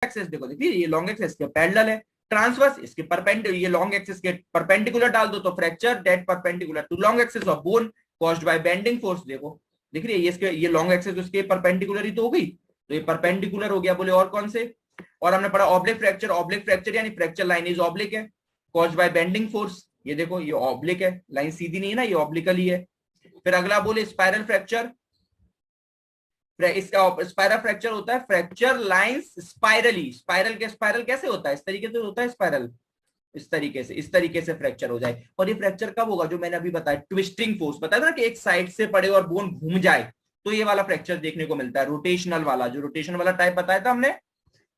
Axis देखो, देखिए ये लॉन्ग एक्सिस के पैरेलल है, ट्रांसवर्स इसके परपेंडिकुलर, ये लॉन्ग एक्सिस के परपेंडिकुलर डाल दो तो fracture that perpendicular to long axis of bone caused by bending force. देखो दिख रही है ये, इसके ये लॉन्ग एक्सिस उसके परपेंडिकुलर ही तो हो गई, तो ये परपेंडिकुलर हो गया। बोले और कौन से, और हमने पढ़ा ऑब्लिक फ्रैक्चर, ऑब्लिक फ्रैक्चर यानी फ्रैक्चर लाइन इज ऑब्लिक है, कॉज्ड बाय बेंडिंग फोर्स। ये देखो ये ऑब्लिक है, लाइन सीधी नहीं है ना, ये ऑब्लिकली है। फिर अगला बोले स्पाइरल फ्रैक्चर, इसका स्पाइरल फ्रैक्चर होता है फ्रैक्चर लाइंस स्पाइरली, स्पाइरल के स्पाइरल कैसे होता है, इस तरीके से होता है स्पाइरल, इस तरीके से फ्रैक्चर हो जाए। और ये फ्रैक्चर कब होगा, जो मैंने अभी बताया ट्विस्टिंग फोर्स, बताया था ना कि एक साइड से पड़े और बोन घूम जाए, तो ये वाला फ्रैक्चर देखने को मिलता है, रोटेशनल वाला, जो रोटेशन वाला टाइप बताया था हमने,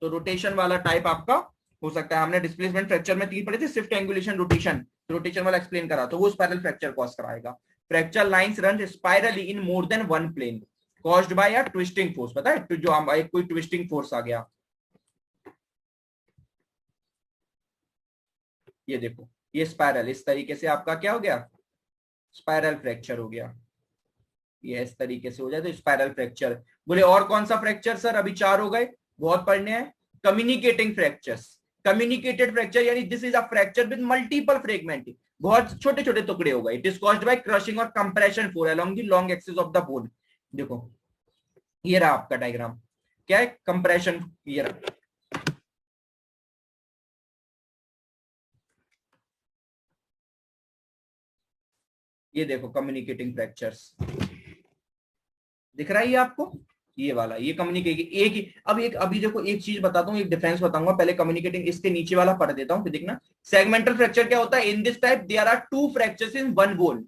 तो रोटेशन वाला टाइप आपका हो सकता है। हमने डिस्प्लेसमेंट फ्रैक्चर में 3 पढ़े थे, शिफ्ट, एंगुलेशन, रोटेशन, रोटेशन वाला एक्सप्लेन करा, तो वो स्पाइरल फ्रैक्चर कॉज कराएगा। Fracture lines run spirally in more than one plane caused by a twisting force, पता है, तो जो हम एक कोई ट्विस्टिंग फोर्स आ गया, ये देखो ये स्पाइरल इस तरीके से आपका क्या हो गया, स्पाइरल फ्रैक्चर हो गया, ये इस तरीके से हो जाए तो स्पाइरल फ्रैक्चर। बोले और कौन सा फ्रैक्चर सर, अभी 4 हो गए, बहुत पढ़ने हैं। कम्युनिकेटिंग फ्रैक्चर्स, कम्युनिकेटेड फ्रैक्चर यानी this is a fracture with multiple fragment, बहुत छोटे छोटे टुकड़े हो गए। It is caused by crushing और compression force along the long axis of the bone. देखो ये रहा आपका डायग्राम, क्या है कंप्रेशन, ये रहा, ये देखो कम्युनिकेटिंग फ्रैक्चर्स दिख रहा है ये आपको, ये वाला, ये कम्युनिकेटिंग एक ही। अब एक अभी देखो एक चीज बताता हूँ, एक डिफरेंस बताऊंगा, पहले कम्युनिकेटिंग इसके नीचे वाला पढ़ देता हूँ फिर देखना। सेगमेंटल फ्रैक्चर क्या होता है, in this type there are 2 fractures in one bone.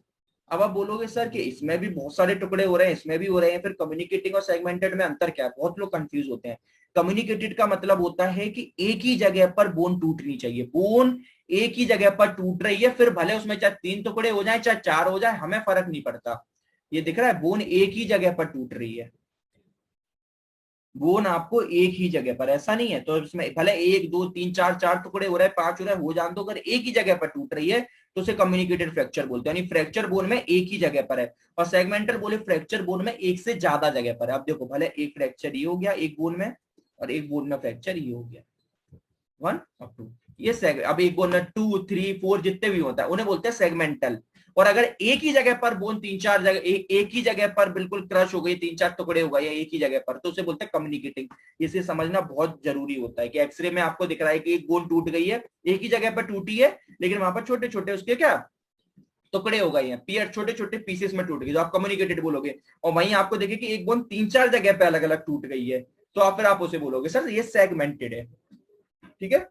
अब आप बोलोगे सर कि इसमें भी बहुत सारे टुकड़े हो रहे हैं, इसमें भी हो रहे हैं, फिर कम्युनिकेटिंग और सेगमेंटेड में अंतर क्या है, बहुत लोग कंफ्यूज होते हैं। कम्युनिकेटेड का मतलब होता है कि एक ही जगह पर बोन टूटनी चाहिए, बोन एक ही जगह पर टूट रही है, फिर भले उसमें चाहे 3 टुकड़े हो जाए चाहे 4 हो जाए, हमें फर्क नहीं पड़ता। ये दिख रहा है, बोन एक ही जगह पर टूट रही है, बोन आपको एक ही जगह पर, ऐसा नहीं है तो इसमें भले 1 2 3 4 4 टुकड़े हो रहे हैं, 5 हो रहे हैं, हो जान दो, अगर एक ही जगह पर टूट रही है तो उसे कम्युनिकेटेड फ्रैक्चर बोलते हैं, यानी फ्रैक्चर बोन में एक ही जगह पर है। और सेगमेंटल बोले फ्रैक्चर बोन में एक से ज्यादा जगह पर है। अब देखो भले एक फ्रैक्चर ये हो गया एक बोन में, और एक बोन में फ्रैक्चर ये हो गया 1 और 2, ये अब एक बोन में 2 3 4 जितने भी होता है उन्हें बोलते हैं सेगमेंटल। और अगर एक ही जगह पर बोन 3 4 जगह एक ही जगह पर बिल्कुल क्रश हो गई, 3 4 टुकड़े हो गए या एक ही जगह पर, तो उसे बोलते हैं कम्युनिकेटिंग। इसे समझना बहुत जरूरी होता है कि एक्सरे में आपको दिख रहा है कि एक बोन टूट गई है, एक ही जगह पर टूटी है, लेकिन वहां पर छोटे छोटे उसके क्या टुकड़े हो गए हैं, पियर छोटे छोटे पीसेस में टूट गई, तो आप कम्युनिकेटेड बोलोगे। और वहीं आपको देखिए कि एक बोन 3 4 जगह पे अलग अलग टूट गई है, तो आप फिर आप उसे बोलोगे सर ये सेगमेंटेड है। ठीक है,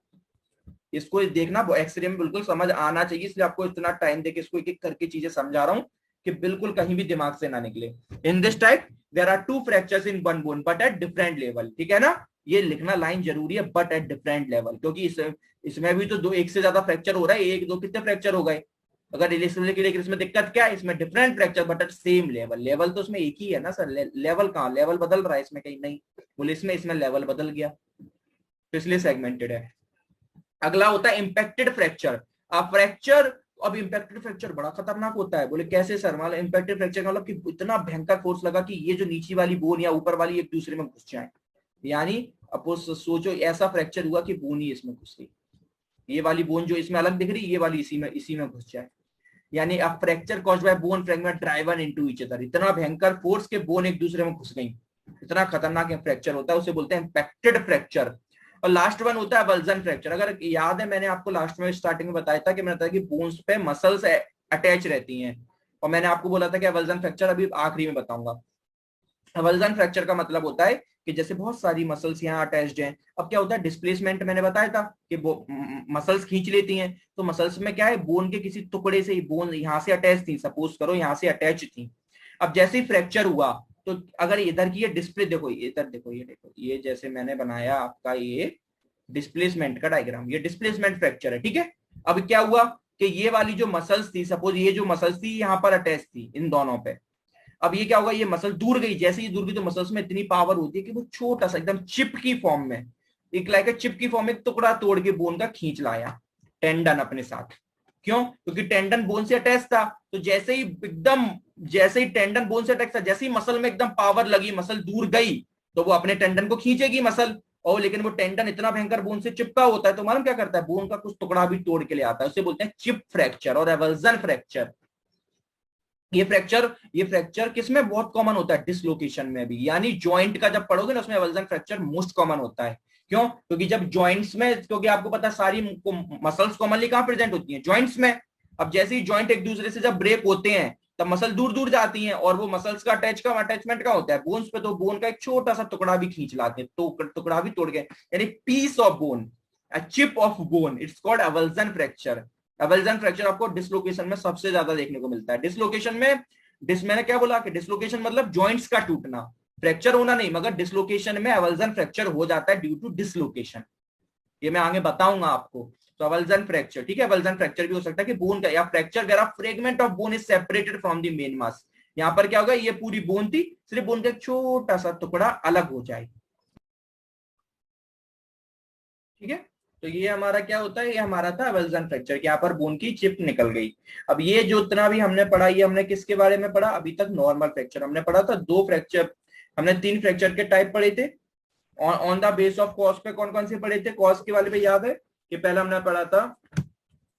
इसको देखना एक्सरे में बिल्कुल समझ आना चाहिए, इसलिए आपको इतना टाइम देके इसको एक एक करके चीजें समझा रहा हूं कि बिल्कुल कहीं भी दिमाग से ना निकले। In this type there are 2 fractures in one bone but at different level, ठीक है ना, ये लिखना लाइन जरूरी है, बट एट डिफरेंट लेवल, क्योंकि इसमें भी तो दो एक से ज्यादा फ्रैक्चर हो रहा है, एक दो कितने फ्रैक्चर हो गए, अगर रिलेशन के लिए इसमें दिक्कत क्या है, इसमें different fracture but at same level, level तो उसमें एक ही है ना सर, लेवल कहाँ लेवल बदल रहा है इसमें कहीं नहीं, बोले इसमें लेवल बदल गया, तो इसलिए सेगमेंटेड है। अगला होता है इंपैक्टेड फ्रैक्चर। अब फ्रैक्चर, अब इंपैक्टेड फ्रैक्चर बड़ा खतरनाक होता है। बोले कैसे सर, मतलब इंपैक्टेड फ्रैक्चर का मतलब कि इतना भयंकर फोर्स लगा कि ये जो नीचे वाली बोन या ऊपर वाली एक दूसरे में घुस जाए, यानी अब सोचो ऐसा फ्रैक्चर हुआ कि बोन ही इसमें घुस गई, ये वाली बोन जो इसमें अलग दिख रही ये वाली इसी में घुस जाए, यानी अब fracture caused by bone fragment driven into each other, इतना भयंकर फोर्स के बोन एक दूसरे में घुस गई, इतना खतरनाक फ्रैक्चर होता है, उसे बोलते हैं इंपैक्टेड फ्रैक्चर। और लास्ट वन होता है वल्जन फ्रैक्चर। अगर याद है मैंने आपको लास्ट में स्टार्टिंग में बताया था कि मैंने बताया कि बोन्स पे मसल्स अटैच रहती हैं, और मैंने आपको बोला था कि वल्जन फ्रैक्चर अभी आखिरी में बताऊंगा। वल्जन फ्रैक्चर का मतलब होता है कि जैसे बहुत सारी मसल्स यहाँ अटैच्ड हैं, अब क्या होता है डिस्प्लेसमेंट, मैंने बताया था कि मसल्स खींच लेती हैं, तो मसल्स में क्या है बोन के किसी टुकड़े से ही बोन यहाँ से अटैच थी, सपोज करो यहाँ से अटैच थी, अब जैसे ही फ्रैक्चर हुआ तो अगर इधर की ये डिस्प्ले देखो, इधर देखो, ये देखो, ये जैसे मैंने बनाया आपका ये डिस्प्लेसमेंट का डायग्राम, ये डिस्प्लेसमेंट फ्रैक्चर है, ठीक है। अब क्या हुआ कि ये वाली जो मसल्स थी, सपोज ये जो मसल्स थी यहाँ पर अटैच थी इन दोनों पे, अब ये क्या होगा, ये मसल दूर गई, जैसे ही दूर गई तो मसल्स में इतनी पावर होती है कि वो छोटा सा एकदम चिप की फॉर्म में, एक लाइक चिप की फॉर्म में टुकड़ा तोड़ के बोन का खींच लाया टेंडन अपने साथ। क्यों, क्योंकि टेंडन बोन से अटैच था, तो जैसे ही एकदम, जैसे ही टेंडन बोन से अटैच था, जैसे ही मसल में एकदम पावर लगी, मसल दूर गई, तो वो अपने टेंडन को खींचेगी मसल, और लेकिन वो टेंडन इतना भयंकर बोन से चिपका होता है तो मालूम क्या करता है, बोन का कुछ टुकड़ा भी तोड़ के ले आता है, उसे बोलते हैं चिप फ्रैक्चर और एवल्जन फ्रैक्चर। ये फ्रैक्चर किसमें बहुत कॉमन होता है, डिसलोकेशन में भी, यानी जॉइंट का जब पढ़ोगे ना उसमें एवल्जन फ्रैक्चर मोस्ट कॉमन होता है। क्यों? क्योंकि जब जॉइंट्स में, क्योंकि आपको पता है सारी मसल्स कॉमनली कहां प्रेजेंट होती हैं, जॉइंट्स में। अब जैसे ही जॉइंट एक दूसरे से जब ब्रेक होते हैं तब मसल दूर दूर जाती हैं, और वो मसल्स का अटैचमेंट का होता है बोन्स पे, तो बोन का एक छोटा सा टुकड़ा भी खींच लाते हैं, तो टुकड़ा भी तोड़ गए, यानी piece of bone, chip of bone, it's called avulsion fracture. Avulsion fracture आपको डिसलोकेशन में सबसे ज्यादा देखने को मिलता है। डिसलोकेशन में मैंने क्या बोला कि डिसलोकेशन मतलब जॉइंट्स का टूटना, फ्रैक्चर होना नहीं, मगर डिसलोकेशन में एवल्जन फ्रैक्चर हो जाता है ड्यू टू डिसलोकेशन, ये मैं आगे बताऊंगा आपको। तो एवल्जन फ्रैक्चर, ठीक है, एवल्जन फ्रैक्चर भी हो सकता है कि बोन का, या fracture where fragment of bone is separated from the main mass. यहां पर क्या होगा, ये पूरी बोन थी, सिर्फ बोन का एक छोटा सा टुकड़ा अलग हो जाए, ठीक है। तो ये हमारा क्या होता है, ये हमारा था एवल्जन फ्रैक्चर, यहाँ पर बोन की चिप निकल गई। अब ये जो इतना भी हमने पढ़ा, ये हमने किसके बारे में पढ़ा, अभी तक नॉर्मल फ्रैक्चर हमने पढ़ा था, दो फ्रैक्चर हमने, तीन फ्रैक्चर के टाइप पढ़े थे। On the base of cause पे कौन कौन से पढ़े थे, कॉज के वाले पे याद है कि पहला हमने पढ़ा था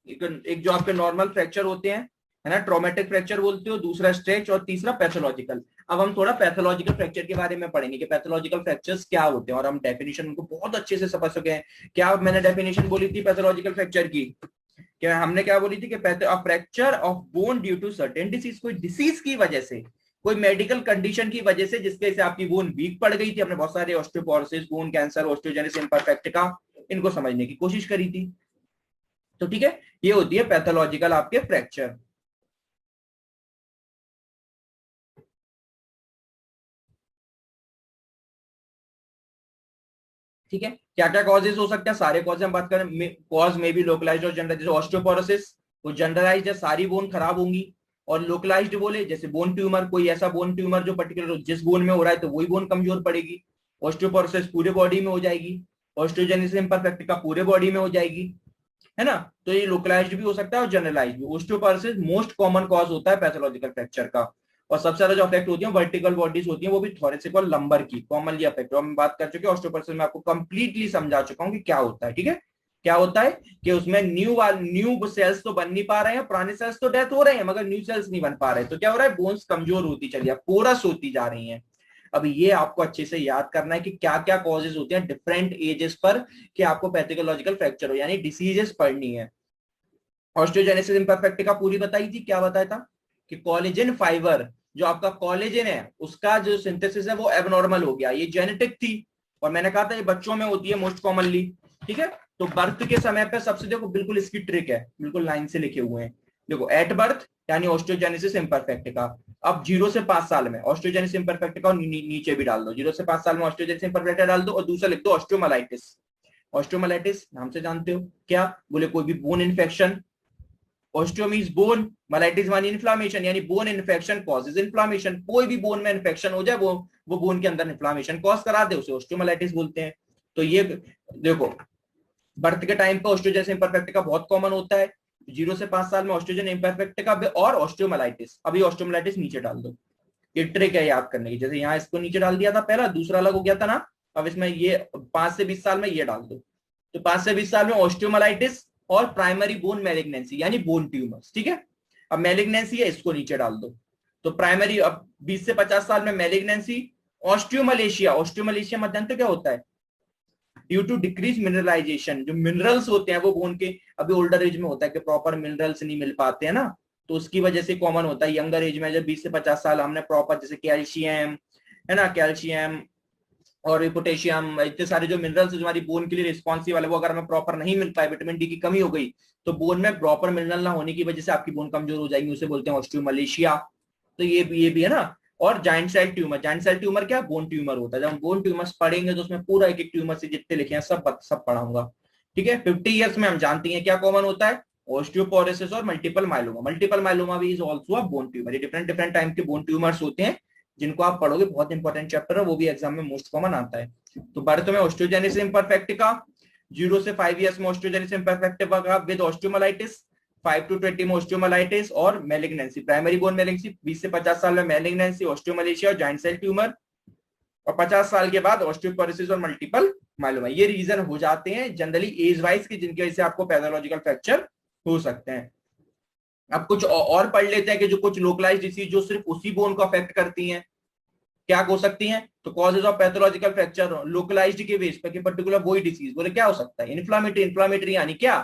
एक जो आपके नॉर्मल फ्रैक्चर होते हैं, है ना, ट्रॉमेटिक फ्रैक्चर बोलते हो, दूसरा स्ट्रेच, और तीसरा पैथोलॉजिकल। अब हम थोड़ा पैथोलॉजिकल फ्रैक्चर के बारे में पढ़ेंगे कि पैथोलॉजिकल फ्रैक्चर्स क्या होते हैं, और हम डेफिनेशन उनको बहुत अच्छे से समझ सके हैं। क्या मैंने डेफिनेशन बोली थी पैथोलॉजिकल फ्रैक्चर की, क्या हमने क्या बोली थी कि fracture of bone due to certain disease, कोई डिसीज की वजह से, कोई मेडिकल कंडीशन की वजह से जिसके से आपकी बोन वीक पड़ गई थी। हमने बहुत सारे osteoporosis, bone cancer, osteogenesis imperfecta, इनको समझने की कोशिश करी थी। तो ठीक है, ये होती है पैथोलॉजिकल आपके फ्रैक्चर। ठीक है, क्या क्या कॉजेज हो सकते हैं, सारे कॉज हम बात करें, कॉज में भी लोकलाइज्ड और जनरल, जैसे ऑस्टियोपोरोसिस, वो जनरलाइज्ड है, सारी बोन खराब होंगी। और लोकलाइज्ड बोले जैसे बोन ट्यूमर, कोई ऐसा बोन ट्यूमर जो पर्टिकुलर जिस बोन में हो रहा है तो वही बोन कमजोर पड़ेगी। ऑस्टियोपोरोसिस पूरे बॉडी में हो जाएगी, ऑस्टियोजेनेसिस इम्परफेक्टा पूरे बॉडी में हो जाएगी, है ना। तो ये लोकलाइज्ड भी हो सकता है और जनरलाइज्ड भी। ऑस्टियोपोरोसिस मोस्ट कॉमन कॉज होता है पैथोलॉजिकल फ्रैक्चर का, और सबसे ज्यादा जो अफेक्ट होती है वर्टिकल बॉडीज होती है, वो भी थोरेसिक और लंबर की कॉमनली अफेक्ट। हम बात कर चुके हैं ऑस्टियोपोरोसिस में, आपको कंप्लीटली समझा चुका हूं कि क्या होता है, ठीक है। क्या होता है कि उसमें न्यू सेल्स तो बन नहीं पा रहे हैं, पुराने सेल्स तो डेथ हो रहे हैं, मगर न्यू सेल्स नहीं बन पा रहे, तो क्या हो रहा है, बोन्स कमजोर होती चली है, पोरस होती जा रही है। अब ये आपको अच्छे से याद करना है कि क्या क्या कॉजेज होते हैं डिफरेंट एजेस पर, कि आपको पैथोलॉजिकल फ्रैक्चर हो, यानी डिसीजेस पढ़नी है। ऑस्टियोजेनेसिस इम्परफेक्टा का पूरी बताई थी, क्या बताया था कि कोलेजन फाइबर, जो आपका कोलेजन है उसका जो सिंथेसिस है वो एबनॉर्मल हो गया, ये जेनेटिक थी। और मैंने कहा था ये बच्चों में होती है मोस्ट कॉमनली, ठीक है। तो बर्थ के समय पे सबसे, देखो बिल्कुल इसकी ट्रिक है, बिल्कुल लाइन से लिखे हुए हैं, देखो एट बर्थ यानी ऑस्टियोजेनेसिस इम्परफेक्टा। अब 0 से 5 साल में ऑस्टियोजेनेसिस इम्परफेक्टा नीचे भी डाल दो, 0 से 5 साल में ऑस्टियोजेनेसिस इम्परफेक्टा डाल दो, और दूसरा लिख दो ऑस्टियोमाइलाइटिस। ऑस्टियोमाइलाइटिस नाम से जानते हो क्या, बोले कोई भी bone infection, osteo means bone, myelitis मानी इन्फ्लामेशन, यानी बोन इन्फेक्शन कॉजेज इन्फ्लामेशन, कोई भी बोन में इन्फेक्शन हो जाए वो बोन के अंदर इन्फ्लामेशन कॉज करा दे, उसे ऑस्टियोमाइलाइटिस बोलते हैं। तो ये देखो बर्थ के टाइम पे ऑस्टियोजेनेसिस इम्परफेक्टा का बहुत कॉमन होता है, 0 से 5 साल में ऑस्टियोजेन इम्परफेक्टा का और ऑस्टियोमाइलाइटिस। अभी ऑस्टियोमाइलाइटिस नीचे डाल दो, ये ट्रिक है याद करने की, जैसे यहाँ इसको नीचे डाल दिया था, पहला दूसरा अलग हो गया था ना, अब इसमें ये 5 से 20 साल में ये डाल दो। तो 5 से 20 साल में ऑस्टियोमाइलाइटिस और प्राइमरी बोन मैलिग्नेंसी यानी बोन ट्यूमर्स, ठीक है। अब मैलिग्नेंसी है, इसको नीचे डाल दो। तो प्राइमरी, अब 20 से 50 साल में मैलिग्नेंसी, ऑस्टियोमलेशिया, ऑस्टियोमलेशिया मत जानते क्या होता है, ड्यू टू डिक्रीज मिनरलाइजेशन, जो मिनरल्स होते हैं वो बोन के अभी ओल्डर एज में होता है कि प्रॉपर मिनरल्स नहीं मिल पाते हैं ना, तो उसकी वजह से कॉमन होता है। यंगर एज में जब 20 से 50 साल हमने प्रॉपर जैसे कैल्शियम, है ना, कैल्शियम और पोटेशियम, इतने सारे जो मिनरल्स हमारी बोन के लिए रिस्पॉन्सिव वाले, वो अगर हमें प्रॉपर नहीं मिल पाए, विटामिन डी की कमी हो गई, तो बोन में प्रॉपर मिनरल ना होने की वजह से आपकी बोन कमजोर हो जाएगी, उसे बोलते हैं ऑस्टियोमलेशिया। तो ये भी है ना। और giant cell tumour, giant cell tumour क्या, बोन ट्यूमर होता है। जब हम बोन ट्यूमर्स पढ़ेंगे तो उसमें पूरा एक एक ट्यूमर से जितने लिखे हैं सब पढ़ाऊंगा, ठीक है। 50 ईयर्स में हम जानते हैं क्या कॉमन होता है, ऑस्टियोपोरोसिस और मल्टीपल माइलोमा। मल्टीपल माइलोमा भी is also a bone tumour, ये डिफरेंट डिफरेंट टाइप के बोन ट्यूमर्स होते हैं जिनको आप पढ़ोगे, बहुत इंपॉर्टेंट चैप्टर है, वो भी एग्जाम में मोस्ट कॉमन आता है। तो बर्थ में ऑस्टियोजेनेसिस इम्परफेक्टा, 0 से 5 ईयर्स में osteogenesis imperfecta with osteomyelitis, 5 to 20 में ऑस्टियोमाइलाइटिस और मैलिग्नेंसी, प्राइमरी बोन मैलिग्नेंसी, 20 से 50 साल में मैलिग्नेंसी, ऑस्टियोमलेशिया और जाइंट सेल ट्यूमर। और 50 साल के बाद ऑस्टियोपोरोसिस और मल्टीपल माइलोमा, ये रीजन हो जाते हैं जनरली एज वाइज की, जिनकी वजह से आपको पैथोलॉजिकल फ्रैक्चर हो सकते हैं। अब कुछ और पढ़ लेते हैं कि जो कुछ लोकलाइज्ड डिसीज जो सिर्फ उसी बोन को अफेक्ट करती हैं, क्या हो सकती हैं। तो causes of pathological fracture localised के बेस पर कि पर्टिकुलर वही डिसीज, बोले क्या हो सकता है, इन्फ्लामेटरी यानी क्या,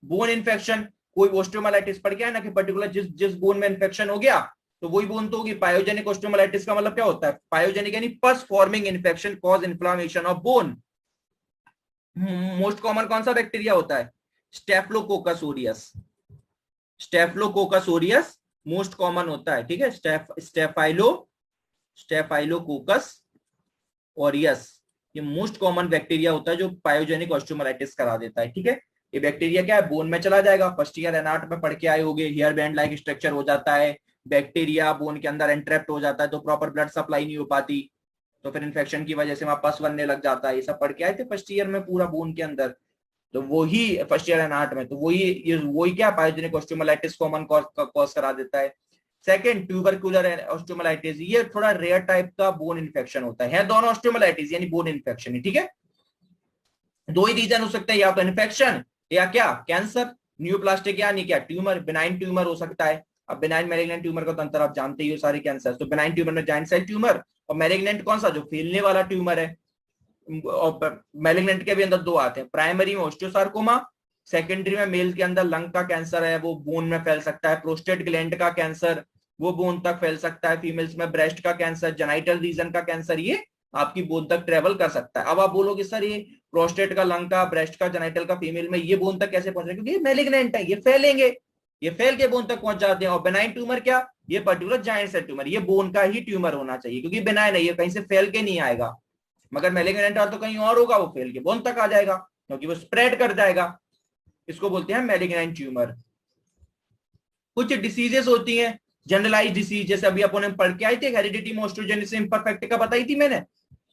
बोन इन्फेक्शन, कोई ऑस्टियोमाइलाइटिस पड़ गया है ना कि पर्टिकुलर जिस जिस बोन में इन्फेक्शन हो गया तो वही बोन तो होगी। पायोजेनिक ऑस्टियोमाइलाइटिस का मतलब क्या होता है, पायोजेनिक यानी पस forming infection cause inflammation of bone. Most common कौन सा बैक्टीरिया होता है, स्टेफलोकोकस ओरियस, स्टेफलोकोकस ओरियस मोस्ट कॉमन होता है, ठीक है। स्टेफाइलोकोकस ओरियस ये मोस्ट कॉमन बैक्टीरिया होता है जो पायोजेनिक ऑस्टियोमाइलाइटिस करा देता है, ठीक है। ये बैक्टीरिया क्या है, बोन में चला जाएगा, फर्स्ट ईयर एनाट में पढ़ के आए होंगे, हेयर बैंड लाइक स्ट्रक्चर हो जाता है, बैक्टीरिया बोन के अंदर एंट्रैप्ट हो जाता है तो प्रॉपर ब्लड सप्लाई नहीं हो पाती, तो फिर इन्फेक्शन की वजह से वहां पस बनने लग जाता है। ये सब पढ़ के आए थे फर्स्ट ईयर में पूरा बोन के अंदर, तो वही फर्स्ट ईयर एनाट में, तो वही क्या पायोजेनिक ऑस्टियोमाइलाइटिस कॉमन कॉज करा देता है। सेकंड ट्यूबरकुलर ऑस्टियोमाइलाइटिस, ये थोड़ा रेयर टाइप का बोन इन्फेक्शन होता है दोनों ऑस्टियोमाइलाइटिस यानी बोन इन्फेक्शन है, ठीक है। दो ही रीजन हो सकते हैं, या तो इन्फेक्शन या क्या कैंसर, न्यूप्लास्टिक यानी क्या ट्यूमर, बिनाइन ट्यूमर हो सकता है। अब बिनाइन मैलिग्नेंट ट्यूमर का तो अंतर आप जानते ही हो सारे कैंसर, तो बिनाइन ट्यूमर में जाइंट सेल ट्यूमर, और मैलिग्नेंट कौन सा जो फैलने वाला ट्यूमर है। और मैलिग्नेंट के भी अंदर दो आते हैं, प्राइमरी में ऑस्टियोसार्कोमा, सेकेंडरी में मेल के अंदर लंग का कैंसर है वो बोन में फैल सकता है, प्रोस्टेट ग्लैंड का कैंसर वो बोन तक फैल सकता है, फीमेल्स में ब्रेस्ट का कैंसर, जेनाइटल रीजन का कैंसर ये आपकी बोन तक ट्रेवल कर सकता है। अब आप बोलोगे सर ये प्रोस्टेट का, लंग का, ब्रेस्ट का, जेनाइटल का फीमेल में ये बोन तक कैसे पहुंच रहे, क्योंकि ये मैलिग्नेंट है, ये फैलेंगे, ये फैल के बोन तक पहुंच जाते हैं। और बेनाइन ट्यूमर क्या, ये पर्टिकुलर जाइंट सेल ट्यूमर, ये बोन का ही ट्यूमर होना चाहिए क्योंकि बेनाइन है, ये कहीं से फैल के नहीं आएगा। मगर मैलिग्नेंट तो कहीं और होगा, वो फैल के बोन तक आ जाएगा क्योंकि वो स्प्रेड कर जाएगा, इसको बोलते हैं मैलिग्नेंट ट्यूमर। कुछ डिसीजेस होती हैं जनरलाइज डिसीज, जैसे अभी अपन ने पढ़ के आए थे हेरिडिटी में ऑस्टियोजेनेसिस इम्परफेक्टा बताई थी मैंने,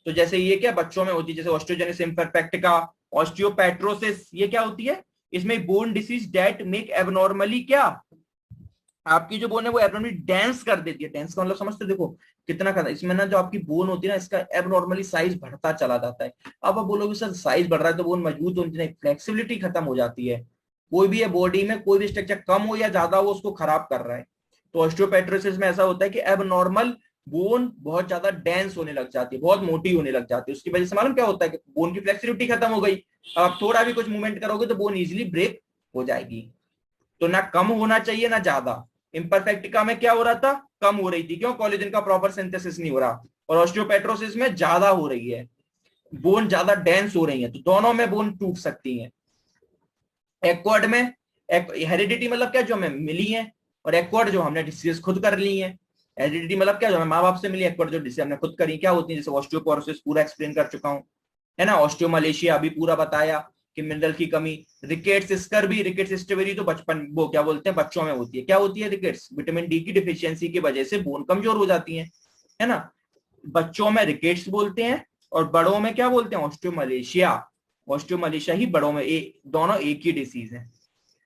तो जैसे ये क्या बच्चों में होती है, जैसे ऑस्टियोजेनेसिस इम्परफेक्टा, ऑस्टियोपेट्रोसिस, ये क्या होती है, इसमें bone disease that make abnormally क्या, आपकी जो बोन है वो एबनॉर्मली डेंस कर देती है। डेंस का मतलब समझते देखो कितना करता है, इसमें ना जो आपकी बोन होती है ना इसका एबनॉर्मली साइज बढ़ता चला जाता है। अब आप बोलोगे सर साइज बढ़ रहा है तो बोन मजबूत होनी चाहिए, फ्लेक्सिबिलिटी खत्म हो जाती है। कोई भी है बॉडी में कोई भी स्ट्रक्चर कम हो या ज्यादा हो उसको खराब कर रहा है। तो ऑस्टियोपेट्रोसिस में ऐसा होता है कि एबनॉर्मल बोन बहुत ज्यादा डेंस होने लग जाती है, बहुत मोटी होने लग जाती है, उसकी वजह से मालूम क्या होता है कि बोन की फ्लेक्सिबिलिटी खत्म हो गई। अब आप थोड़ा भी कुछ मूवमेंट करोगे तो बोन इजिली ब्रेक हो जाएगी। तो ना कम होना चाहिए ना ज्यादा, इम्परफेक्टिका में क्या हो रहा था, कम हो रही थी, क्यों, कोलेजन का प्रॉपर सिंथेसिस नहीं हो रहा, और ऑस्टियोपेट्रोसिस में ज्यादा हो रही है, बोन ज्यादा डेंस हो रही है, तो दोनों में बोन टूट सकती है। एक्वार्ड में हेरिडिटी मतलब क्या, जो हमें मिली है, और एक्वार्ड जो हमने डिसीज खुद कर ली है। हेरिडिटी मतलब क्या, जो हमें माँ बाप से मिली, एक्वार्ड जो डिसीज हमने खुद करी क्या होती है, जैसे ऑस्टियोपोरोसिस पूरा एक्सप्लेन कर चुका हूं, है ना, ऑस्टियोमलेशिया अभी पूरा बताया कि मिनरल की कमी, रिकेट्स स्कर्वी, रिकेट्स स्टेबिलिटी तो बचपन वो क्या बोलते हैं बच्चों में होती है, क्या होती है रिकेट्स, विटामिन डी की डिफिशियंसी की वजह से बोन कमजोर हो जाती है ना। बच्चों में रिकेट्स बोलते हैं और बड़ों में क्या बोलते हैं, ऑस्टियोमलेशिया। ऑस्टियोमलेशिया ही बड़ों में, दोनों एक ही डिसीज है।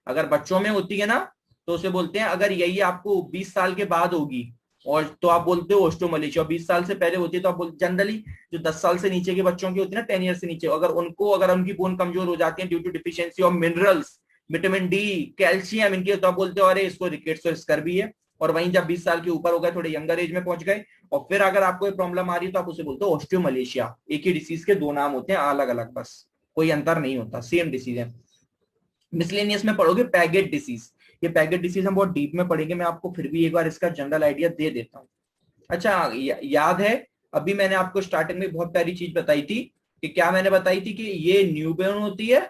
अगर बच्चों में होती है ना तो उसे बोलते हैं, अगर यही आपको 20 साल के बाद होगी और तो आप बोलते हो ऑस्टियोमलेशिया, 20 साल से पहले होती है तो आप बोलते, जनरली जो 10 साल से नीचे के बच्चों की होती है ना, 10 ईयर से नीचे, अगर उनकी बोन कमजोर हो जाती है due to deficiency of minerals, vitamin D, calcium इनके, तो आप बोलते हो अरे इसको रिकेट्स और स्कर्वी है। और वहीं जब 20 साल के ऊपर हो गए, थोड़े यंगर एज में पहुंच गए, और फिर अगर आपको प्रॉब्लम आ रही है तो आप उसे बोलते हो ऑस्टियोमलेशिया। एक ही डिसीज के दो नाम होते हैं अलग अलग, बस कोई अंतर नहीं होता, सेम डिसीज है। मिसलेनियस में पढ़ोगे पैगेट डिसीज, ये पैगेट डिसीज हम बहुत डीप में पढ़ेंगे, मैं आपको फिर भी एक बार इसका जनरल आइडिया दे देता हूँ। अच्छा याद है अभी मैंने आपको स्टार्टिंग में बहुत प्यारी चीज बताई थी कि क्या मैंने बताई थी कि ये न्यू बोन होती है,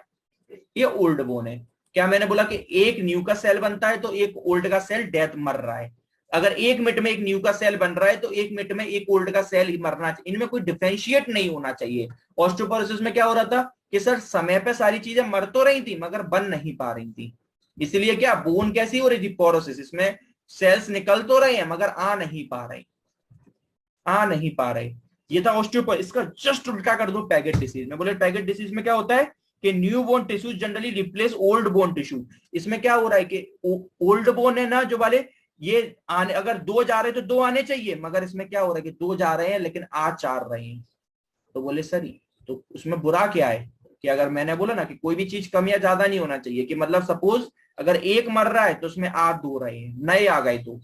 ये ओल्ड बोन है। क्या मैंने बोला कि एक न्यू का सेल बनता है तो एक ओल्ड का सेल डेथ मर रहा है। अगर एक मिनट में एक न्यू का सेल बन रहा है तो एक मिनट में एक ओल्ड का सेल ही मरना चाहिए, इनमें कोई डिफरेंशिएट नहीं होना चाहिए। ऑस्टियोपोरोसिस में क्या हो रहा था कि सर समय पे सारी चीजें मर तो रही थी मगर बन नहीं पा रही थी, इसलिए क्या बोन कैसी हो रही थी, पोरोसिस, इसमें सेल्स निकल तो रहे हैं मगर आ नहीं पा रहे। ये था ऑस्टियोपोर, इसका जस्ट उल्टा कर दो पैगेट डिसीज में। बोले पैगेट डिसीज में क्या होता है कि new bone tissue generally replace old bone tissue. इसमें क्या हो रहा है कि ओल्ड बोन है ना जो वाले, ये आने, अगर दो जा रहे हैं तो दो आने चाहिए, मगर इसमें क्या हो रहा है कि दो जा रहे हैं लेकिन आ चार रहे हैं, तो बोले सर तो उसमें बुरा क्या है कि अगर मैंने बोला ना कि कोई भी चीज कम या ज्यादा नहीं होना चाहिए, कि मतलब सपोज अगर एक मर रहा है तो उसमें 8 दो रहे हैं, नए आ गए। तो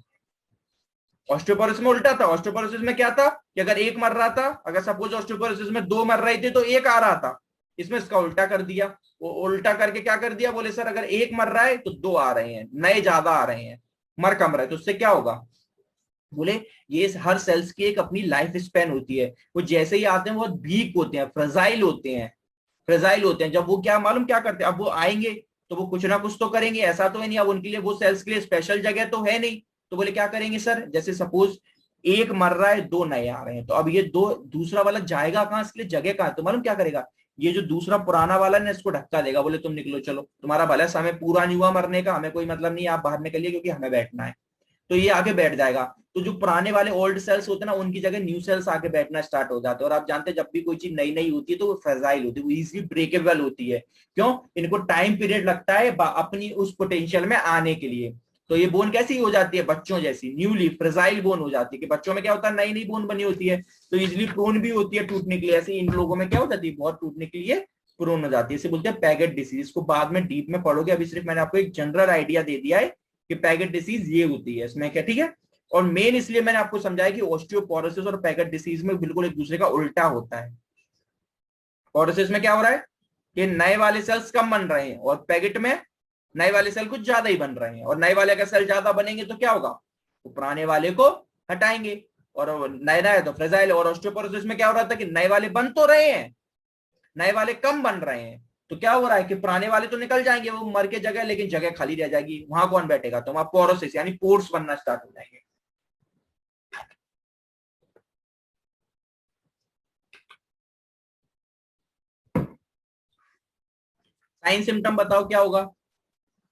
ऑस्टियोपोरोसिस में उल्टा था, ऑस्टियोपोरोसिस में क्या था कि अगर एक मर रहा था, अगर सपोज ऑस्टियोपोरोसिस में दो मर रहे थे तो एक आ रहा था, इसमें इसका उल्टा कर दिया। वो उल्टा करके क्या कर दिया, बोले सर अगर एक मर रहा है तो दो आ रहे हैं, नए ज्यादा आ रहे हैं, मर कम रहा है, तो उससे क्या होगा। बोले ये हर सेल्स की एक अपनी लाइफ स्पैन होती है, वो जैसे ही आते हैं वो बहुत वीक होते हैं, फ्रेजाइल होते हैं, फ्रेजाइल होते हैं। जब वो क्या मालूम क्या करते हैं, अब वो आएंगे तो वो कुछ ना कुछ तो करेंगे, ऐसा तो है नहीं अब उनके लिए वो सेल्स के लिए स्पेशल जगह तो है नहीं। तो बोले क्या करेंगे सर, जैसे सपोज एक मर रहा है दो नए आ रहे हैं, तो अब ये दो दूसरा वाला जाएगा कहाँ, इसके लिए जगह कहाँ, तो मालूम क्या करेगा, ये जो दूसरा पुराना वाला ना इसको धक्का देगा, बोले तुम निकलो चलो, तुम्हारा भला है, हमें पूरा नहीं हुआ मरने का, हमें कोई मतलब नहीं, आप बाहर निकलिए क्योंकि हमें बैठना है। तो ये आके बैठ जाएगा। तो जो पुराने वाले ओल्ड सेल्स होते हैं ना, उनकी जगह न्यू सेल्स आके बैठना स्टार्ट हो जाते हैं। और आप जानते हैं जब भी कोई चीज नई नई होती है तो वो फ्रेजाइल होती है, वो इजीली ब्रेकेबल होती है। क्यों, इनको टाइम पीरियड लगता है अपनी उस पोटेंशियल में आने के लिए। तो ये बोन कैसी हो जाती है, बच्चों जैसी न्यूली फ्रेजाइल बोन हो जाती है, कि बच्चों में क्या होता है नई नई बोन बनी होती है, तो इजिली प्रोन भी होती है टूटने के लिए। ऐसे इन लोगों में क्या हो जाती है, बहुत टूटने के लिए प्रोन हो जाती है। इसे बोलते हैं पैगेट डिसीज। इसको बाद में डीप में पढ़ोगे, अभी सिर्फ मैंने आपको एक जनरल आइडिया दे दिया है कि पैगेट डिसीज ये होती है इसमें, क्या ठीक है। और मेन इसलिए मैंने आपको समझाया कि ऑस्टियोपोरोसिस और पैगेट डिसीज में बिल्कुल एक दूसरे का उल्टा होता है। पोरोसिस में क्या हो रहा है कि नए वाले सेल्स कम बन रहे हैं, और पैगेट में नए वाले सेल कुछ ज्यादा ही बन रहे हैं। और नए वाले का सेल ज्यादा बनेंगे तो क्या होगा, तो पुराने वाले को हटाएंगे, और नए नए तो फ्रेजाइल। और ऑस्टियोपोरोसिस में क्या हो रहा था कि नए वाले बन तो रहे हैं, नए वाले कम बन रहे हैं, तो क्या हो रहा है कि पुराने वाले तो निकल जाएंगे वो मर के जगह, लेकिन जगह खाली रह जाएगी, वहां कौन बैठेगा, तो वहां पोरोसिस यानी पोर्स बनना स्टार्ट हो जाएंगे। साइन सिम्टम बताओ क्या होगा,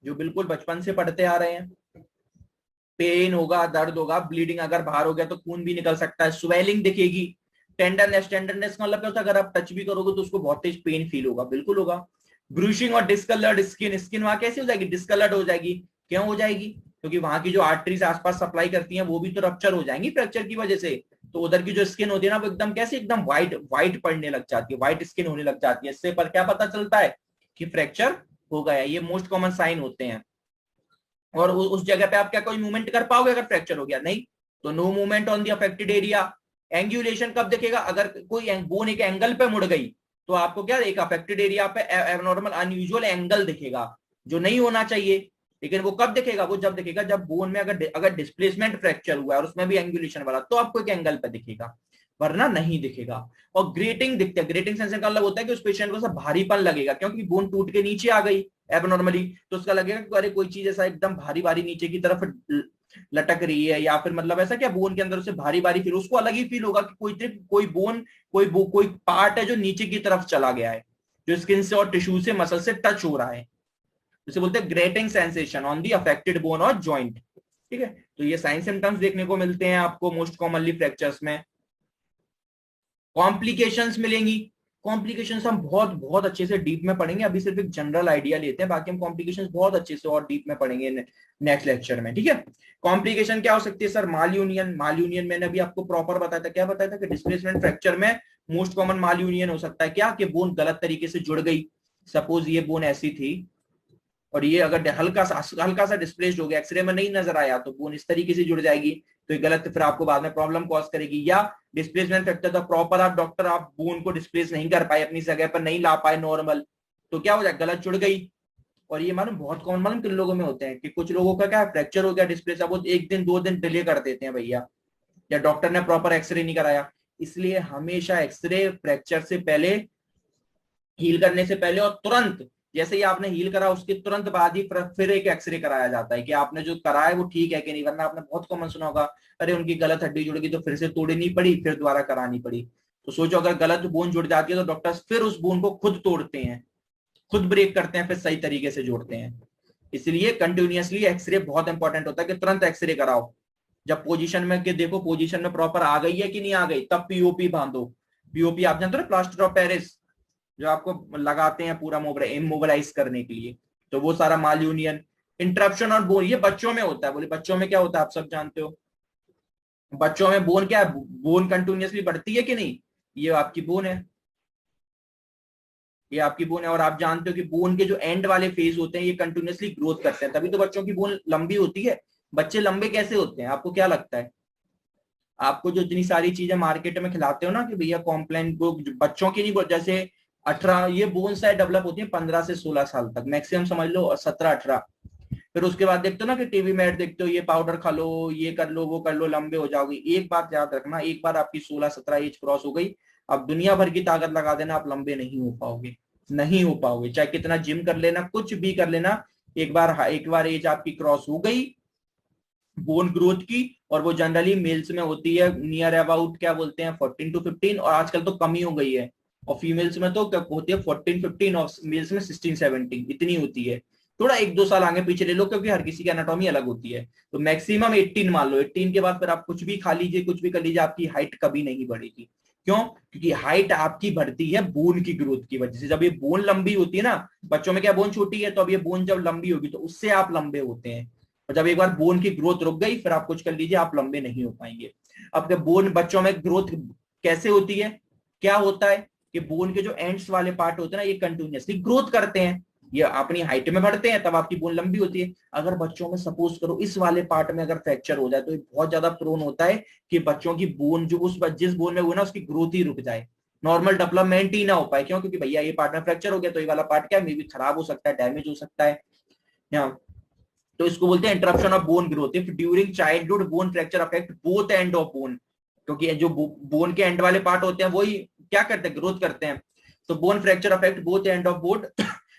जो बिल्कुल बचपन से पढ़ते आ रहे हैं। पेन होगा, दर्द होगा, ब्लीडिंग, अगर बाहर हो गया तो खून भी निकल सकता है, स्वेलिंग दिखेगी, टेंडरनेस, टेंडरनेस का मतलब क्या होता है, अगर आप टच भी करोगे तो उसको बहुत तेज पेन फील होगा, बिल्कुल होगा। ब्रूशिंग और डिस्कलर्ड स्किन, स्किन वहां कैसी हो जाएगी, डिस्कलर्ड हो जाएगी। क्यों हो जाएगी, क्योंकि वहां की जो आर्टरीज आसपास सप्लाई करती हैं वो भी तो रप्चर हो जाएंगी फ्रैक्चर की वजह से। तो उधर की जो स्किन होती है ना वो एकदम कैसे, एकदम व्हाइट व्हाइट पड़ने लग जाती है, व्हाइट स्किन होने लग जाती है। इससे पर क्या पता चलता है कि फ्रैक्चर हो गया। ये मोस्ट कॉमन साइन होते हैं। और उस जगह पे आप क्या कोई मूवमेंट कर पाओगे अगर फ्रैक्चर हो गया, नहीं। तो no movement on the affected area. Angulation कब दिखेगा, अगर कोई बोन एक एंगल पे मुड़ गई तो आपको क्या, एक अफेक्टेड एरिया पे एबनॉर्मल अनयूजुअल एंगल दिखेगा, जो नहीं होना चाहिए। लेकिन वो कब दिखेगा, वो जब दिखेगा जब बोन में अगर डिस्प्लेसमेंट फ्रैक्चर हुआ है और उसमें भी एंगुलेशन वाला, तो आपको एक एंगल पे दिखेगा, वरना नहीं दिखेगा। और ग्रेटिंग दिखता है, ग्रेटिंग सेंसेशन का मतलब होता है कि उस पेशेंट को सब भारीपन लगेगा, क्योंकि बोन टूट के नीचे आ गई एबनॉर्मली, तो उसका लगेगा कि अरे कोई चीज ऐसा एकदम भारी भारी नीचे की तरफ लटक रही है, या फिर मतलब ऐसा क्या बोन के अंदर से भारी भारी फील, उसको अलग ही फील होगा कि कोई बोन कोई पार्ट है जो नीचे की तरफ चला गया है, जो स्किन से और टिश्यू से मसल से टच हो रहा है। जिसे बोलते हैं grating sensation on the affected bone और जॉइंट। ठीक है, तो ये साइन सिम्टम्स देखने को मिलते हैं आपको मोस्ट कॉमनली फ्रैक्चर्स में। कॉम्प्लिकेशंस मिलेंगी, कॉम्प्लिकेशंस हम बहुत बहुत अच्छे से डीप में पढ़ेंगे, अभी सिर्फ एक जनरल आइडिया लेते हैं, बाकी हम कॉम्प्लिकेशंस बहुत अच्छे से और डीप में पढ़ेंगे नेक्स्ट लेक्चर में। ठीक है, कॉम्प्लिकेशन क्या हो सकती है सर, माल यूनियन। माल यूनियन मैंने अभी आपको प्रॉपर बताया था, क्या बताया था कि डिस्प्लेसमेंट फ्रैक्चर में मोस्ट कॉमन माल यूनियन हो सकता है क्या, कि बोन गलत तरीके से जुड़ गई। सपोज ये बोन ऐसी थी और ये अगर हल्का सा डिस्प्लेस्ड हो गया, एक्सरे में नहीं नजर आया, तो बोन इस तरीके से जुड़ जाएगी, तो ये गलत, फिर आपको बाद में प्रॉब्लम कॉज करेगी। या डिस्प्लेसमेंट फैक्टर था प्रॉपर, आप डॉक्टर आप बोन को डिस्प्लेस नहीं कर पाए, अपनी जगह पर नहीं ला पाए नॉर्मल, तो क्या हो जाए, गलत जुड़ गई। और ये मालूम बहुत कॉमन, मालूम किन लोगों में होते हैं कि कुछ लोगों का क्या फ्रैक्चर हो गया डिस्प्लेस, अब वो एक दिन दो दिन डिले कर देते हैं भैया, या डॉक्टर ने प्रॉपर एक्सरे नहीं कराया। इसलिए हमेशा एक्सरे फ्रैक्चर से पहले, हील करने से पहले और तुरंत, जैसे ही आपने हील करा उसके तुरंत बाद ही फिर एक एक्सरे कराया जाता है कि आपने जो कराया है वो ठीक है कि नहीं। वरना आपने बहुत कॉमन सुना होगा, अरे उनकी गलत हड्डी जुड़ गई तो फिर से तोड़नी पड़ी, फिर दोबारा करानी पड़ी। तो सोचो अगर गलत बोन जुड़ जाती है तो डॉक्टर्स फिर उस बोन को खुद तोड़ते हैं, खुद ब्रेक करते हैं, फिर सही तरीके से जोड़ते हैं। इसलिए कंटिन्यूअसली एक्सरे बहुत इंपॉर्टेंट होता है कि तुरंत एक्सरे कराओ। जब पोजीशन में के देखो पोजीशन में प्रॉपर आ गई है कि नहीं आ गई, तब पीओपी बांधो। पीओपी आप जानते हो ना, प्लास्टर ऑफ पेरिस, जो आपको लगाते हैं पूरा इमोबिलाइज करने के लिए, तो वो सारा माल यूनियन। इंटरप्शन और बोन, ये बच्चों में होता है। बोले बच्चों में क्या होता है, आप सब जानते हो, बच्चों में बोन क्या है, बोन कंटिन्यूअसली बढ़ती है कि नहीं, ये आपकी बोन है, ये आपकी बोन है। और आप जानते हो कि बोन के जो एंड वाले फेज होते हैं ये कंटिन्यूअसली ग्रोथ करते हैं, तभी तो बच्चों की बोन लंबी होती है। बच्चे लंबे कैसे होते हैं आपको क्या लगता है? आपको जो इतनी सारी चीजें मार्केट में खिलाते हो ना कि भैया कॉम्प्लान बच्चों की नहीं, जैसे 18 ये बोन शायद डेवलप होती है 15 से 16 साल तक मैक्सिमम, समझ लो 17-18। फिर उसके बाद देखते हो ना कि टीवी में ऐड देखते हो, ये पाउडर खा लो, ये कर लो, वो कर लो, लंबे हो जाओगे। एक बात याद रखना, एक बार आपकी 16-17 एज क्रॉस हो गई, अब दुनिया भर की ताकत लगा देना, आप लंबे नहीं हो पाओगे, नहीं हो पाओगे, चाहे कितना जिम कर लेना, कुछ भी कर लेना। एक बार एज आपकी क्रॉस हो गई बोन ग्रोथ की, और वो जनरली मेल्स में होती है नियर अबाउट क्या बोलते हैं 14 to 15, और आजकल तो कम ही हो गई है। और फीमेल्स में तो क्या होती है 14-15, और मेल्स में 16-17 इतनी होती है। थोड़ा 1-2 साल आगे पीछे ले लो क्योंकि हर किसी की एनाटॉमी अलग होती है। तो मैक्सिमम 18 मान लो, 18 के बाद फिर आप कुछ भी खा लीजिए, कुछ भी कर लीजिए, आपकी हाइट कभी नहीं बढ़ेगी। क्यों? क्योंकि हाइट आपकी बढ़ती है बोन की ग्रोथ की वजह से। जब ये बोन लंबी होती है ना, बच्चों में क्या बोन छोटी है, तो अब ये बोन जब लंबी होगी तो उससे आप लंबे होते हैं। और जब एक बार बोन की ग्रोथ रुक गई फिर आप कुछ कर लीजिए, आप लंबे नहीं हो पाएंगे। अब बोन बच्चों में ग्रोथ कैसे होती है, क्या होता है कि बोन के जो एंड्स वाले पार्ट होते हैं ना, ये कंटिन्यूअसली ग्रोथ करते हैं, ये अपनी हाइट में बढ़ते हैं, तब आपकी बोन लंबी होती है। अगर बच्चों में सपोज करो इस वाले पार्ट में अगर फ्रैक्चर हो जाए तो ये बहुत ज्यादा प्रोन होता है कि बच्चों की बोन जो उस जिस बोन में हुआ ना उसकी ग्रोथ ही रुक जाए, नॉर्मल डेवलपमेंट ही ना हो पाए। क्यों? क्योंकि भैया ये पार्ट में फ्रैक्चर हो गया तो ये वाला पार्ट क्या है, मे भी खराब हो सकता है, डैमेज हो सकता है। यहाँ तो इसको बोलते हैं interruption of bone growth. If during childhood bone fracture affect both end of bone, क्योंकि जो बोन के एंड वाले पार्ट होते हैं वही क्या करते हैं, ग्रोथ करते हैं। तो bone fracture affect both end of bone,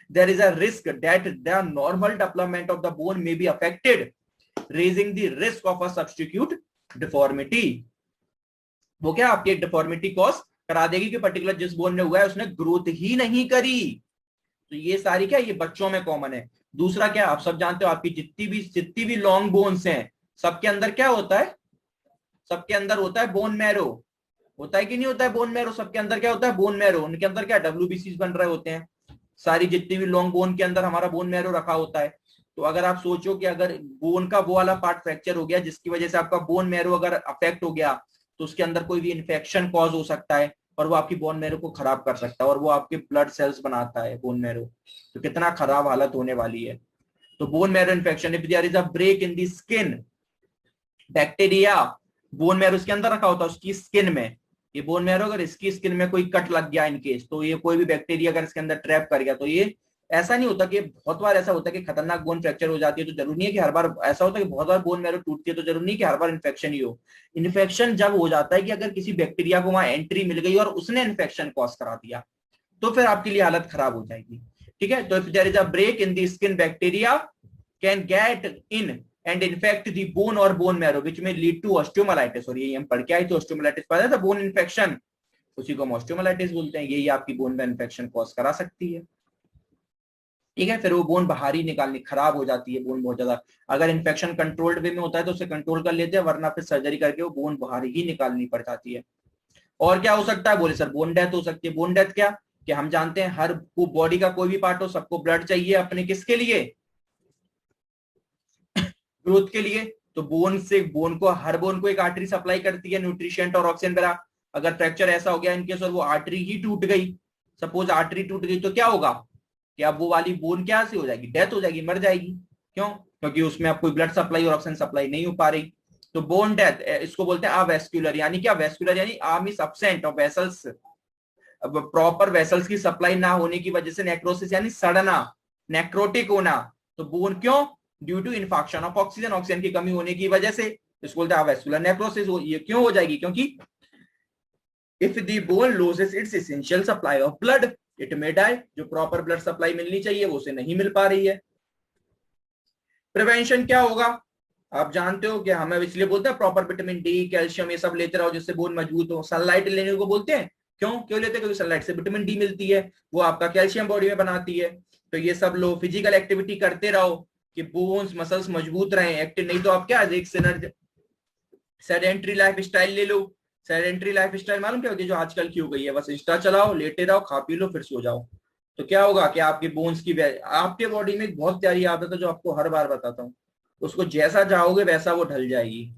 there is a risk that the normal development of the bone may be affected, raising the risk of a substitute deformity। वो क्या आपकी एक डिफॉर्मिटी कॉज करा देगी कि पर्टिकुलर जिस bone में हुआ है उसने ग्रोथ ही नहीं करी। तो ये सारी क्या, ये बच्चों में कॉमन है। दूसरा क्या, आप सब जानते हो आपकी जितनी भी लॉन्ग बोन्स हैं सबके अंदर क्या होता है, सबके अंदर होता है बोन मैरो। होता है कि नहीं होता है बोन मैरो? सबके अंदर क्या होता है, बोन मैरो। उनके अंदर क्या डब्ल्यूबीसी बन रहे होते हैं, सारी जितनी भी लॉन्ग बोन के अंदर हमारा बोन मैरो रखा होता है। तो अगर आप सोचो कि अगर बोन का वो वाला पार्ट फ्रैक्चर हो गया जिसकी वजह से आपका बोन मैरो अगर अफेक्ट हो गया, तो उसके अंदर कोई भी इन्फेक्शन कॉज हो सकता है और वो आपकी बोन मैरो को खराब कर सकता है, और वो आपके ब्लड सेल्स बनाता है बोन मैरो। तो कितना खराब हालत होने वाली है। तो bone marrow infection, if there is a break in the skin, bacteria bone marrow उसके अंदर रखा होता है उसकी स्किन में, ये बोन मैरो अगर इसकी स्किन में कोई कट लग गया इनकेस, तो ये कोई भी बैक्टीरिया अगर इसके अंदर ट्रैप कर गया, तो ये ऐसा नहीं होता कि बहुत बार ऐसा होता है कि खतरनाक बोन फ्रैक्चर हो जाती है, तो जरूरी नहीं है कि हर बार ऐसा होता है कि बहुत बार बोन मैरो टूटती है तो जरूरी नहीं कि हर बार इन्फेक्शन ही हो। इन्फेक्शन जब हो जाता है कि अगर किसी बैक्टीरिया को वहां एंट्री मिल गई और उसने इन्फेक्शन कॉज करा दिया, तो फिर आपके लिए हालत खराब हो जाएगी। ठीक है, तो if there is a break in the skin, bacteria can get in and infect the bone or bone marrow which may lead to osteomyelitis। और ये हम पढ़ के आए थे, osteomyelitis पता था, बोन इन्फेक्शन, उसी को हम osteomyelitis बोलते हैं। यही आपकी बोन में इन्फेक्शन कॉज करा सकती है। ठीक है, फिर वो बोन बाहर ही निकालनी, खराब हो जाती है बोन बहुत ज्यादा। अगर इन्फेक्शन कंट्रोल्ड वे में होता है तो उसे कंट्रोल कर लेते हैं, वरना फिर सर्जरी करके वो बोन बाहर ही निकालनी पड़ जाती है। और क्या हो सकता है, बोले सर बोन डेथ हो सकती है। बोन डेथ क्या, कि हम जानते हैं हर बॉडी का कोई भी पार्ट हो सबको ब्लड चाहिए अपने किसके लिए, ग्रोथ के लिए। तो बोन से बोन को, हर बोन को एक आर्टरी सप्लाई करती है न्यूट्रिशेंट और ऑक्सीजन वगैरह। अगर फ्रैक्चर ऐसा हो गया इनकेस और वो आर्टरी ही टूट गई, सपोज आर्टरी टूट गई, तो क्या होगा कि अब वो वाली बोन क्या से हो जाएगी, डेथ हो जाएगी, मर जाएगी। क्यों? क्योंकि उसमें अब कोई ब्लड सप्लाई और ऑक्सीजन सप्लाई नहीं हो पा रही। तो बोन डेथ इसको बोलते हैं अवेस्कुलर, यानी क्या वेस्कुलर, यानी arm is absent of vessels, proper vessels की सप्लाई ना होने की वजह से नेक्रोसिस यानी सड़ना, नेक्रोटिक होना। तो बोन क्यों, due to infection of oxygen, oxygen की कमी होने की वजह से, इसको बोलते हैं वेस्कुलर नेक्रोसिस। ये क्यों हो जाएगी, क्योंकि if the bone loses its essential supply of blood it may die, जो प्रॉपर ब्लड सप्लाई मिलनी चाहिए वो उसे नहीं मिल पा रही है। प्रिवेंशन क्या होगा, आप जानते हो कि हमें इसलिए बोलते हैं प्रॉपर विटामिन डी, कैल्शियम ये सब लेते रहो जिससे बोन मजबूत हो। सनलाइट लेने को बोलते हैं, क्यों क्यों लेते हैं, क्योंकि सनलाइट से विटामिन डी मिलती है, वो आपका कैल्शियम बॉडी में बनाती है। तो ये सब लो, फिजिकल एक्टिविटी करते रहो कि बोन्स मसल्स मजबूत रहे, एक्टिव। नहीं तो आप क्या एक सेडेंट्री लाइफ स्टाइल ले लो। सेडेंट्री लाइफ स्टाइल मालूम क्या होती है, जो आजकल की हो गई है, बस इंस्टा चलाओ, लेटे रहो, खा पी लो, फिर सो जाओ। तो क्या होगा कि आपके बोन्स की, आपके बॉडी में एक बहुत प्यारी आदत है जो आपको हर बार बताता हूँ, उसको जैसा चाहोगे वैसा वो ढल जाएगी।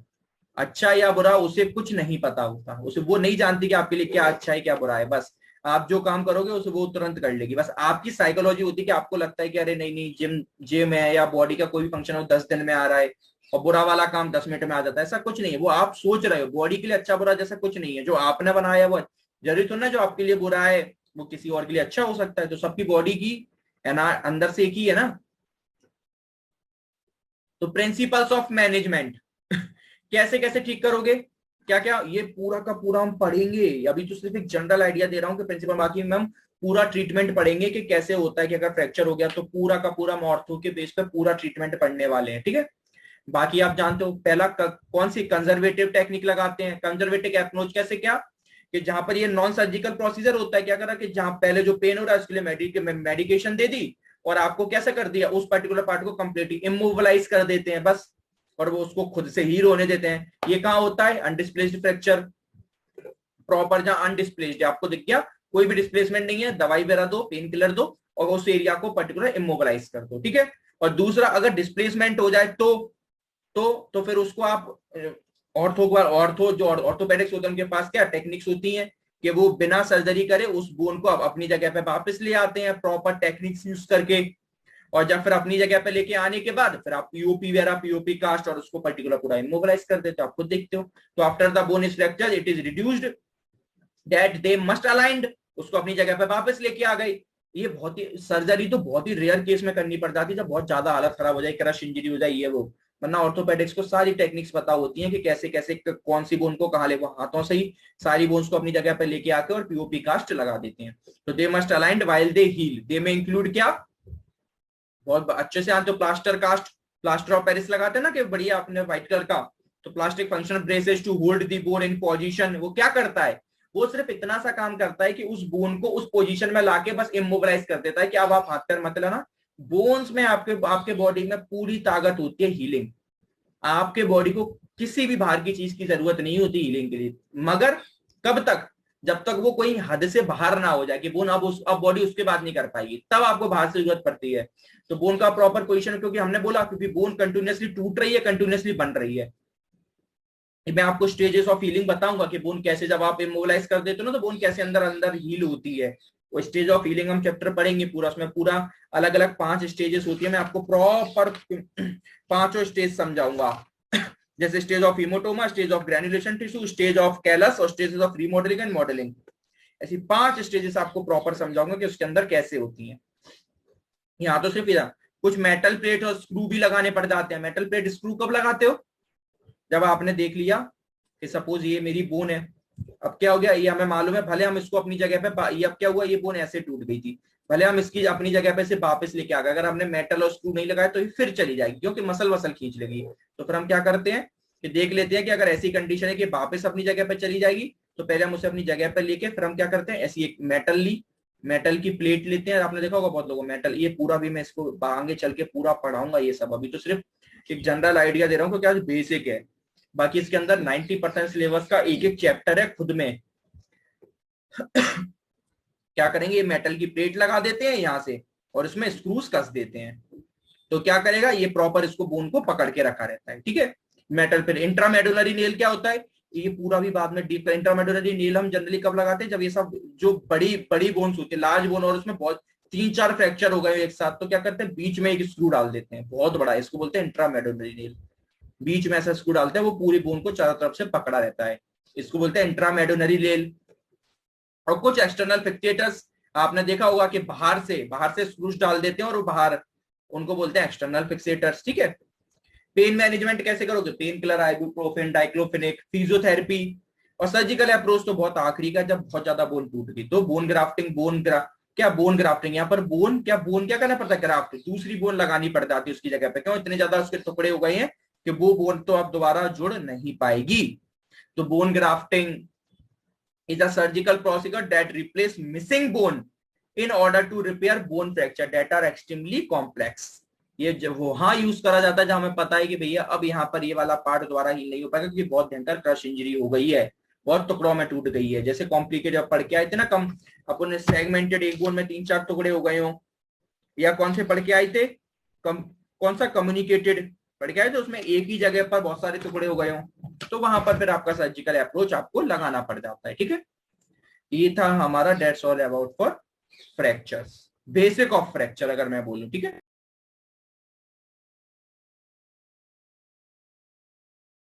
अच्छा या बुरा उसे कुछ नहीं पता होता, उसे वो नहीं जानती कि आपके लिए क्या अच्छा है क्या बुरा है। बस आप जो काम करोगे उसे वो तुरंत कर लेगी। बस आपकी साइकोलॉजी होती है कि आपको लगता है कि अरे नहीं नहीं, जिम जिम है या बॉडी का कोई भी फंक्शन हो 10 दिन में आ रहा है, और बुरा वाला काम 10 मिनट में आ जाता है। ऐसा कुछ नहीं है, वो आप सोच रहे हो। बॉडी के लिए अच्छा बुरा जैसा कुछ नहीं है, जो आपने बनाया वो जरूरी तो ना जो आपके लिए बुरा है वो किसी और के लिए अच्छा हो सकता है। तो सबकी बॉडी की है ना अंदर से एक ही है ना। तो प्रिंसिपल्स ऑफ मैनेजमेंट कैसे कैसे ठीक करोगे, क्या क्या, ये पूरा का पूरा हम पढ़ेंगे। अभी तो सिर्फ एक जनरल आइडिया दे रहा हूँ कि प्रिंसिपल, बाकी में हम पूरा ट्रीटमेंट पढ़ेंगे कि कैसे होता है कि अगर फ्रैक्चर हो गया तो पूरा का पूरा हम ऑर्थो के बेस पे पूरा ट्रीटमेंट पढ़ने वाले हैं, ठीक है। बाकी आप जानते हो पहला कौन सी कंजर्वेटिव टेक्निक लगाते हैं। कंजर्वेटिव अप्रोच कैसे, क्या कि जहां पर ये नॉन सर्जिकल प्रोसीजर होता है, क्या करा कि जहां पहले जो पेन हो रहा है उसके लिए मेडिकेशन दे दी, और आपको कैसे कर दिया, उस पर्टिकुलर पार्ट को कंप्लीटली इमोबिलाइज कर देते हैं बस, और वो उसको खुद से हील होने देते हैं। ये कहाँ होता है, अनडिस्प्लेस्ड फ्रैक्चर। प्रॉपर जहां अनडिस्प्लेस्ड है, आपको दिख गया कोई भी डिस्प्लेसमेंट नहीं है, दवाई वगैरह दो, पेन किलर दो, और उस एरिया को पर्टिकुलर इमोबिलाइज कर दो, ठीक है। और दूसरा, अगर डिस्प्लेसमेंट हो जाए तो फिर उसको आप ऑर्थो जो ऑर्थोपेडिक्स होते हैं उनके पास क्या टेक्निक्स होती हैं कि वो बिना सर्जरी करे उस बोन को आप अपनी जगह पे वापस ले आते हैं प्रॉपर टेक्निक्स यूज करके। और जब फिर अपनी जगह पे लेके आने के बाद फिर आप पीओपी वगैरह पीओपी कास्ट और उसको पर्टिकुलर पूरा इमोबिलाइज कर देते हो, आप खुद देखते हो। तो after the bone is fracture it is reduced that they must aligned, उसको अपनी जगह पे वापस लेके आ गई। ये बहुत ही सर्जरी तो बहुत ही रेयर केस में करनी पड़ जाती है, जब बहुत ज्यादा हालत खराब हो जाए, क्रश इंजरी हो जाए ये वो। वरना ऑर्थोपेडिक्स को सारी टेक्निक्स पता होती हैं कि कैसे कैसे कौन सी बोन को कहाँ ले, वो हाथों से ही सारी बोन्स को अपनी जगह पे लेके आके और पीओपी कास्ट लगा देते हैं। तो they must aligned while they heal, they में इंक्लूड क्या, बहुत अच्छे से आते हो, plaster cast, plaster of Paris लगाते हैं ना कि बढ़िया अपने व्हाइट कलर का। तो plastic functional braces to hold the bone in position, वो क्या करता है, वो सिर्फ इतना सा काम करता है कि उस बोन को उस पोजीशन में लाके बस इमोबिलाइज कर देता है कि अब आप हाथ पैर मत लेना। बोन्स में आपके आपके बॉडी में पूरी ताकत होती है हीलिंग। आपके बॉडी को किसी भी बाहर की चीज की जरूरत नहीं होती हीलिंग के लिए, मगर कब तक, जब तक वो कोई हद से बाहर ना हो जाए कि बोन अब बॉडी उसके बाद नहीं कर पाएगी, तब आपको बाहर से जरूरत पड़ती है। तो बोन का प्रॉपर पोजीशन, क्योंकि हमने बोला क्योंकि बोन कंटिन्यूअसली टूट रही है, कंटिन्यूअसली बन रही है। मैं आपको स्टेजेस ऑफ हीलिंग बताऊंगा कि बोन कैसे जब आप इमोबिलाइज कर देते हो ना तो बोन कैसे अंदर अंदर हील होती है। वो स्टेज ऑफ हीलिंग हम चैप्टर पढ़ेंगे पूरा, उसमें पूरा अलग अलग 5 स्टेजेस होती है। मैं आपको प्रॉपर 5 स्टेज समझाऊंगा, जैसे stage of hematoma, stage of granulation tissue, stage of callus और stages of remodelling and modelling. ऐसी 5 स्टेजेस आपको प्रॉपर समझाऊंगा कि उसके अंदर कैसे होती हैं। यहाँ तो सिर्फ कुछ मेटल प्लेट और स्क्रू भी लगाने पड़ जाते हैं। मेटल प्लेट स्क्रू कब लगाते हो, जब आपने देख लिया कि सपोज ये मेरी बोन है, अब क्या हो गया, ये हमें मालूम है, भले हम इसको अपनी जगह पे, ये अब क्या हुआ, ये बोन ऐसे टूट गई थी, भले हम इसकी अपनी जगह पे से वापस लेके आ गए, अगर हमने मेटल और स्क्रू नहीं लगाया तो ये फिर चली जाएगी क्योंकि मसल वसल खींच लेगी। तो फिर हम क्या करते हैं कि देख लेते हैं कि अगर ऐसी कंडीशन है कि वापस अपनी जगह पे चली जाएगी, तो पहले हम उसे अपनी जगह पे लेके फिर हम क्या करते हैं, ऐसी एक मेटल ली, मेटल की प्लेट लेते हैं। आपने देखा होगा बहुत लोगों मेटल, ये पूरा भी मैं इसको आगे चल के पूरा पढ़ाऊंगा ये सब, अभी तो सिर्फ एक जनरल आइडिया दे रहा हूँ क्योंकि आज बेसिक है। बाकी इसके अंदर 90% सिलेबस का एक एक चैप्टर है खुद में। क्या करेंगे, ये मेटल की प्लेट लगा देते हैं यहाँ से और इसमें स्क्रूज कस देते हैं, तो क्या करेगा, ये प्रॉपर इसको बोन को पकड़ के रखा रहता है, ठीक है। मेटल पे इंट्रामेडुलरी नेल क्या होता है, ये पूरा भी बाद में डीप। इंट्रामेडुलरी नेल हम जनरली कब लगाते हैं, जब ये सब जो बड़ी बड़ी बोन्स होती है, लार्ज बोन, और उसमें बहुत 3-4 फ्रैक्चर हो गए एक साथ, तो क्या करते हैं, बीच में एक स्क्रू डाल देते हैं बहुत बड़ा, इसको बोलते हैं इंट्रामेडुलरी नेल। बीच में ऐसा स्क्रू डालते हैं, वो पूरी बोन को चारों तरफ से पकड़ा रहता है, इसको बोलते हैं इंट्रामेडुलरी नेल। और कुछ एक्सटर्नल फिक्सेटर्स आपने देखा होगा कि बाहर से स्क्रूज डाल देते हैं और वो बाहर, उनको बोलते हैं एक्सटर्नल फिक्सेटर्स, ठीक है। पेन मैनेजमेंट कैसे करोगे, pain killer, ibuprofen, diclofenac, physiotherapy. और सर्जिकल अप्रोच तो बहुत आखिरी का, जब बहुत ज्यादा बोन टूट गई तो बोन ग्राफ्टिंग, बोन ग्राफ्टिंग, यहाँ पर बोन क्या करना पड़ता है, ग्राफ्ट, दूसरी बोन लगानी पड़ जाती है उसकी जगह पे। क्यों, इतने ज्यादा उसके टुकड़े हो गए हैं कि वो बोन तो अब दोबारा जुड़ नहीं पाएगी। तो bone grafting is a surgical procedure that replace missing bone in order to repair bone fracture that are extremely complex। ये जब वहां यूज करा जाता है जहां हमें पता है कि भैया अब यहाँ पर ये वाला पार्ट दोबारा हील नहीं हो पाएगा क्योंकि बहुत भयंकर क्रश इंजरी हो गई है, बहुत टुकड़ों में टूट गई है। जैसे कॉम्प्लिकेटेड पढ़ के आए थे ना, कम अपने सेगमेंटेड एक बोन में 3-4 टुकड़े हो गए हो, या कौन से पढ़ के आए थे, कौन सा कम्युनिकेटेड पढ़ के आए थे, उसमें एक ही जगह पर बहुत सारे टुकड़े हो गए हो, तो वहां पर फिर आपका सर्जिकल अप्रोच आपको लगाना पड़ जाता है, ठीक है। ये था हमारा that's all about for fractures, basic of fracture अगर मैं बोलूं, ठीक है।